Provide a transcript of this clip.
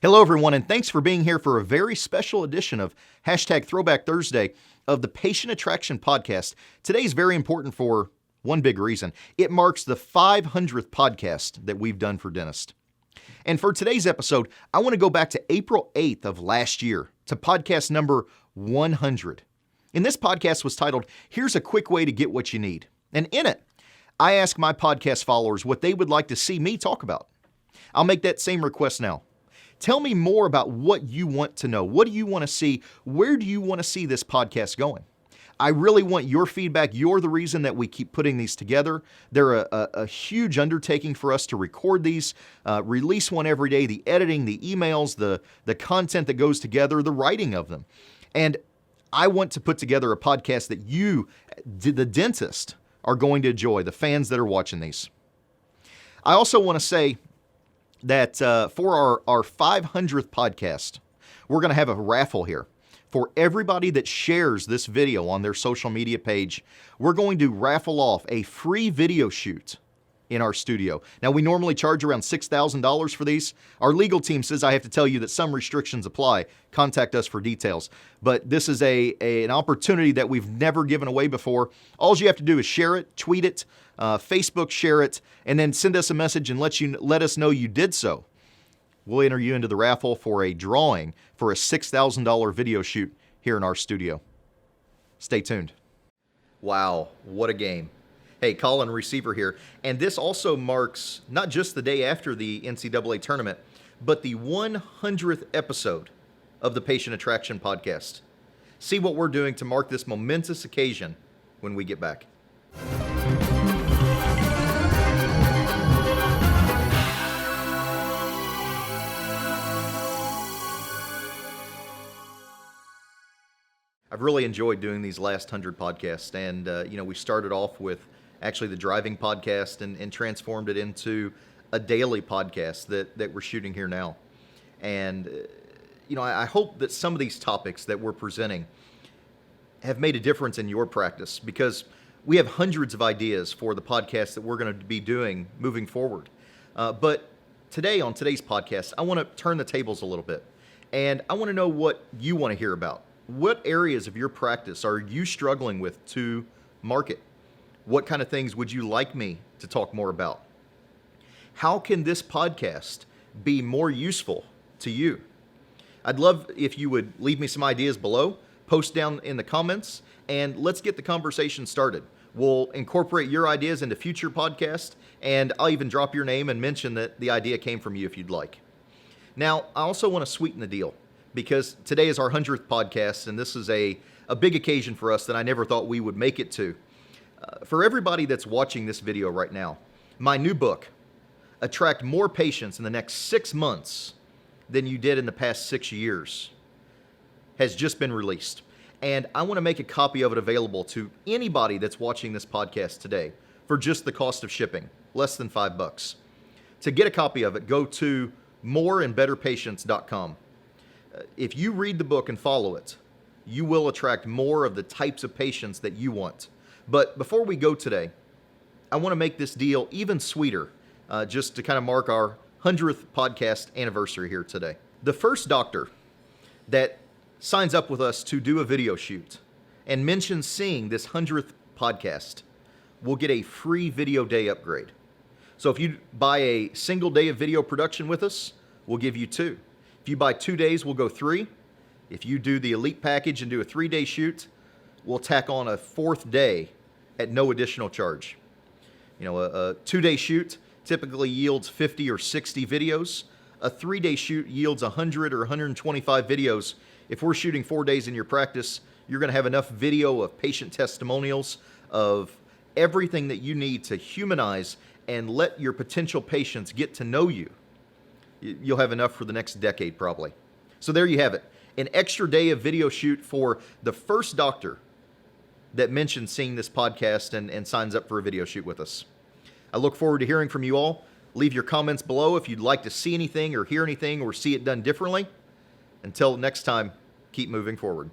Hello, everyone, and thanks for being here for a very special edition of #Throwback Thursday of the Patient Attraction Podcast. Today's very important for one big reason. It marks the 500th podcast that we've done for dentists. And for today's episode, I want to go back to April 8th of last year to podcast number 100. And this podcast was titled, Here's a Quick Way to Get What You Need. And in it, I ask my podcast followers what they would like to see me talk about. I'll make that same request now. Tell me more about what you want to know. What do you want to see? Where do you want to see this podcast going? I really want your feedback. You're the reason that we keep putting these together. They're a huge undertaking for us to record these, release one every day, the editing, the emails, the content that goes together, the writing of them. And I want to put together a podcast that you, the dentist, are going to enjoy, the fans that are watching these. I also want to say that for our 500th podcast, we're going to have a raffle here. For everybody that shares this video on their social media page, we're going to raffle off a free video shoot in our studio. Now, we normally charge around $6,000 for these. Our legal team says I have to tell you that some restrictions apply. Contact us for details. But this is an opportunity that we've never given away before. All you have to do is share it, tweet it, Facebook share it, and then send us a message and let us know you did so. We'll enter you into the raffle for a drawing for a $6,000 video shoot here in our studio. Stay tuned. Wow, what a game. Hey, Colin Receveur here. And this also marks not just the day after the NCAA tournament, but the 100th episode of the Patient Attraction Podcast. See what we're doing to mark this momentous occasion when we get back. I've really enjoyed doing these last 100 podcasts, and we started off with actually the driving podcast and transformed it into a daily podcast that we're shooting here now. And I hope that some of these topics that we're presenting have made a difference in your practice, because we have hundreds of ideas for the podcast that we're going to be doing moving forward. But today, on today's podcast, I want to turn the tables a little bit, and I want to know what you want to hear about. What areas of your practice are you struggling with to market? What kind of things would you like me to talk more about? How can this podcast be more useful to you? I'd love if you would leave me some ideas below, post down in the comments, and let's get the conversation started. We'll incorporate your ideas into future podcasts, and I'll even drop your name and mention that the idea came from you if you'd like. Now, I also want to sweeten the deal, because today is our 100th podcast, and this is a big occasion for us that I never thought we would make it to. For everybody that's watching this video right now, my new book, Attract More Patients in the Next 6 Months Than You Did in the Past 6 Years, has just been released. And I want to make a copy of it available to anybody that's watching this podcast today for just the cost of shipping, less than $5. To get a copy of it, go to moreandbetterpatients.com. If you read the book and follow it, you will attract more of the types of patients that you want. But before we go today, I want to make this deal even sweeter, just to kind of mark our 100th podcast anniversary here today. The first doctor that signs up with us to do a video shoot and mentions seeing this 100th podcast will get a free video day upgrade. So if you buy a single day of video production with us, we'll give you 2. If you buy 2 days, we'll go 3. If you do the elite package and do a 3-day shoot, we'll tack on a 4th day at no additional charge. A 2-day shoot typically yields 50 or 60 videos. A 3-day shoot yields 100 or 125 videos. If we're shooting 4 days in your practice, you're going to have enough video of patient testimonials, of everything that you need to humanize and let your potential patients get to know you. You'll have enough for the next decade, probably. So there you have it. An extra day of video shoot for the first doctor that mentions seeing this podcast and signs up for a video shoot with us. I look forward to hearing from you all. Leave your comments below if you'd like to see anything or hear anything or see it done differently. Until next time, keep moving forward.